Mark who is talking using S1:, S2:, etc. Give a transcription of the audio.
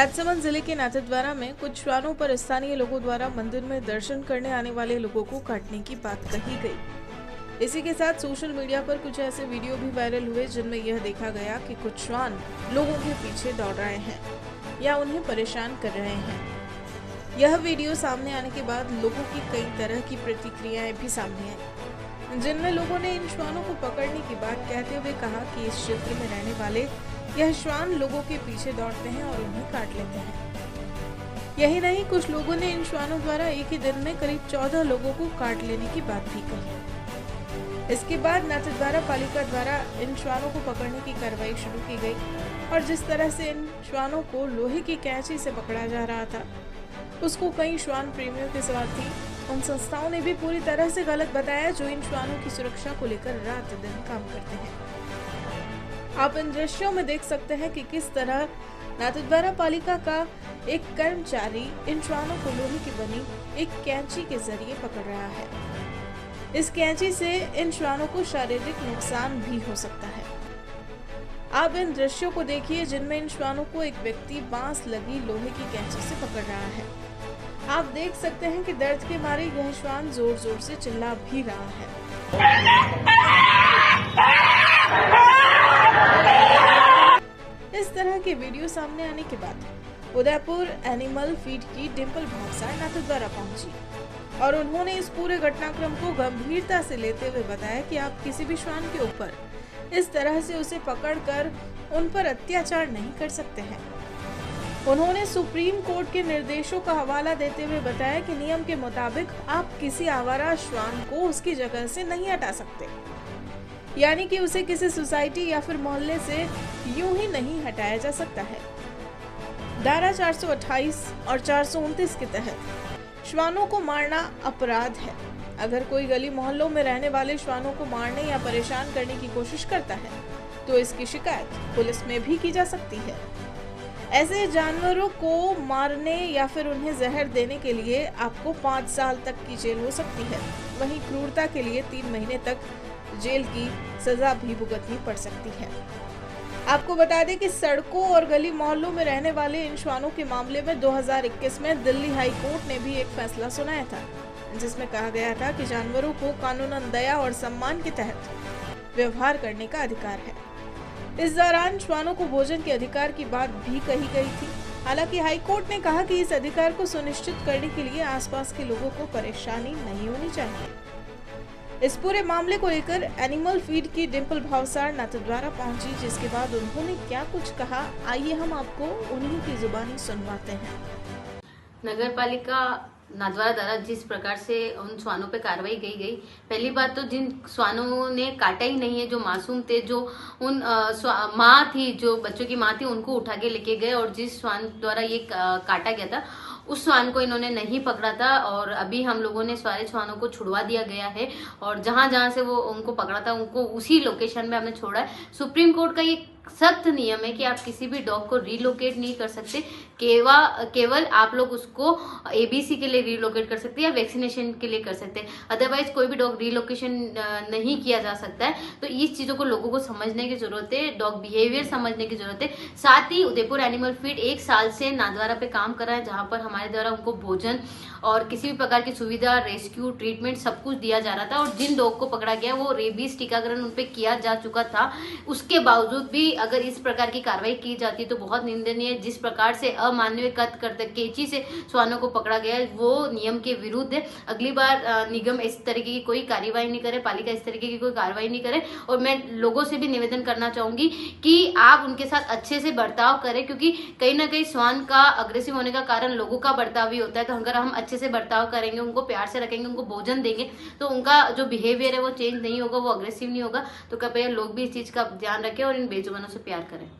S1: राजसमंद जिले के नाथद्वारा में कुछ श्वानों पर स्थानीय लोगों द्वारा मंदिर में दर्शन करने आने वाले लोगों को काटने की बात कही गई। इसी के साथ सोशल मीडिया पर कुछ ऐसे वीडियो भी वायरल हुए जिनमें यह देखा गया कि कुछ श्वान लोगों के पीछे दौड़ रहे हैं या उन्हें परेशान कर रहे हैं। यह वीडियो सामने आने के बाद लोगों की कई तरह की प्रतिक्रियाएं भी सामने आई, जिनमें लोगों ने इन श्वानों को पकड़ने की बात कहते हुए कहा कि इस क्षेत्र में रहने वाले यह श्वान लोगों के पीछे दौड़ते हैं और उन्हें काट लेते हैं। यही नहीं, कुछ लोगों ने इन श्वानों द्वारा एक ही दिन में करीब 14 लोगों को काट लेने की बात भी कही। इसके बाद नाथद्वारा पालिका द्वारा इन श्वानों को पकड़ने की कार्रवाई शुरू की गई और जिस तरह से इन श्वानों को लोहे की कैंची से पकड़ा जा रहा था, उसको कई श्वान प्रेमियों के साथ ही उन संस्थाओं ने भी पूरी तरह से गलत बताया जो इन श्वानों की सुरक्षा को लेकर रात दिन काम करते हैं। आप इन दृश्यों में देख सकते हैं कि किस तरह नाथद्वारा पालिका का एक कर्मचारी इन श्वानों को लोहे की बनी एक कैंची के जरिए पकड़ रहा है। इस कैंची से इन श्वानों को शारीरिक नुकसान भी हो सकता है। आप इन दृश्यों को देखिए जिनमें इन श्वानों को एक व्यक्ति बांस लगी लोहे की कैंची से पकड़ रहा है। आप देख सकते हैं कि दर्द के मारे यह श्वान जोर जोर से चिल्ला भी रहा है। इस तरह के वीडियो सामने आने के बाद उदयपुर एनिमल फीड की डिम्पल भावसार नाथद्वारा पहुंची और उन्होंने इस पूरे घटनाक्रम को गंभीरता से लेते हुए बताया कि आप किसी भी श्वान के ऊपर इस तरह से उसे पकड़कर उन पर अत्याचार नहीं कर सकते हैं। उन्होंने सुप्रीम कोर्ट के निर्देशों का हवाला देते हुए बताया कि नियम के मुताबिक आप किसी आवारा श्वान को उसकी जगह से नहीं हटा सकते, यानी कि उसे किसी सोसाइटी या फिर मोहल्ले से यूं ही नहीं हटाया जा सकता है। धारा 428 और 429 के तहत श्वानों को मारना अपराध है। अगर कोई गली मोहल्लों में रहने वाले श्वानों को मारने या परेशान करने की कोशिश करता है तो इसकी शिकायत पुलिस में भी की जा सकती है। ऐसे जानवरों को मारने या फिर उन्हें जहर देने के लिए आपको 5 साल तक की जेल हो सकती है। वहीं क्रूरता के लिए 3 महीने तक जेल की सजा भी भुगतनी पड़ सकती है। आपको बता दें कि सड़कों और गली मोहल्लों में रहने वाले इन श्वानों के मामले में 2021 में दिल्ली हाई कोर्ट ने भी एक फैसला सुनाया था, जिसमें कहा गया था कि जानवरों को कानूनन दया और सम्मान के तहत व्यवहार करने का अधिकार है। इस दौरान श्वानों को भोजन के अधिकार की बात भी कही गई थी। हालांकि हाई कोर्ट ने कहा कि इस अधिकार को सुनिश्चित करने के लिए आसपास के लोगों को परेशानी नहीं होनी चाहिए। इस पूरे मामले को लेकर एनिमल फीड की डिम्पल भावसार नाथद्वारा पहुंची, जिसके बाद उन्होंने क्या कुछ कहा, आइए हम आपको उन्हीं की जुबानी सुनवाते हैं।
S2: नगर पालिका नाथद्वारा द्वारा जिस प्रकार से उन श्वानों पे कार्रवाई की गई, पहली बात तो जिन श्वानों ने काटा ही नहीं है, जो मासूम थे, जो उन माँ थी, जो बच्चों की माँ थी, उनको उठा के लेके गए और जिस श्वान द्वारा ये काटा गया था उस श्वान को इन्होंने नहीं पकड़ा था और अभी हम लोगों ने सारे श्वानों को छुड़वा दिया गया है और जहां जहां से वो उनको पकड़ा था उनको उसी लोकेशन में हमने छोड़ा है। सुप्रीम कोर्ट का ये सख्त नियम है कि आप किसी भी डॉग को रिलोकेट नहीं कर सकते, केवल आप लोग उसको एबीसी के लिए रिलोकेट कर सकते हैं या वैक्सीनेशन के लिए कर सकते हैं, अदरवाइज कोई भी डॉग रिलोकेशन नहीं किया जा सकता है। तो इस चीजों को लोगों को समझने की जरूरत है, डॉग बिहेवियर समझने की जरूरत है। साथ ही उदयपुर एनिमल फीड 1 साल से नाथद्वारा पे काम कर रहा है, जहां पर हमारे द्वारा उनको भोजन और किसी भी प्रकार की सुविधा, रेस्क्यू, ट्रीटमेंट सब कुछ दिया जा रहा था और जिन डॉग को पकड़ा गया वो रेबीज टीकाकरण उन पे किया जा चुका था। उसके बावजूद भी अगर इस प्रकार की कार्रवाई की जाती तो बहुत निंदनीय है। जिस प्रकार से अमानवीय करते कैंची से श्वानों को पकड़ा गया है वो नियम के विरुद्ध है। अगली बार निगम इस तरीके की कोई कार्रवाई नहीं करे, पालिका इस तरीके की कोई कार्रवाई नहीं करे और मैं लोगों से भी निवेदन करना चाहूंगी कि आप उनके साथ अच्छे से बर्ताव करें, क्योंकि कहीं ना कहीं श्वान का अग्रेसिव होने का कारण लोगों का बर्ताव भी होता है। तो अगर हम अच्छे से बर्ताव करेंगे, उनको प्यार से रखेंगे, उनको भोजन देंगे तो उनका जो बिहेवियर है वो चेंज नहीं होगा, वो अग्रेसिव नहीं होगा। तो कृपया लोग भी इस चीज का ध्यान रखें और इन बेजुबानों से प्यार करें।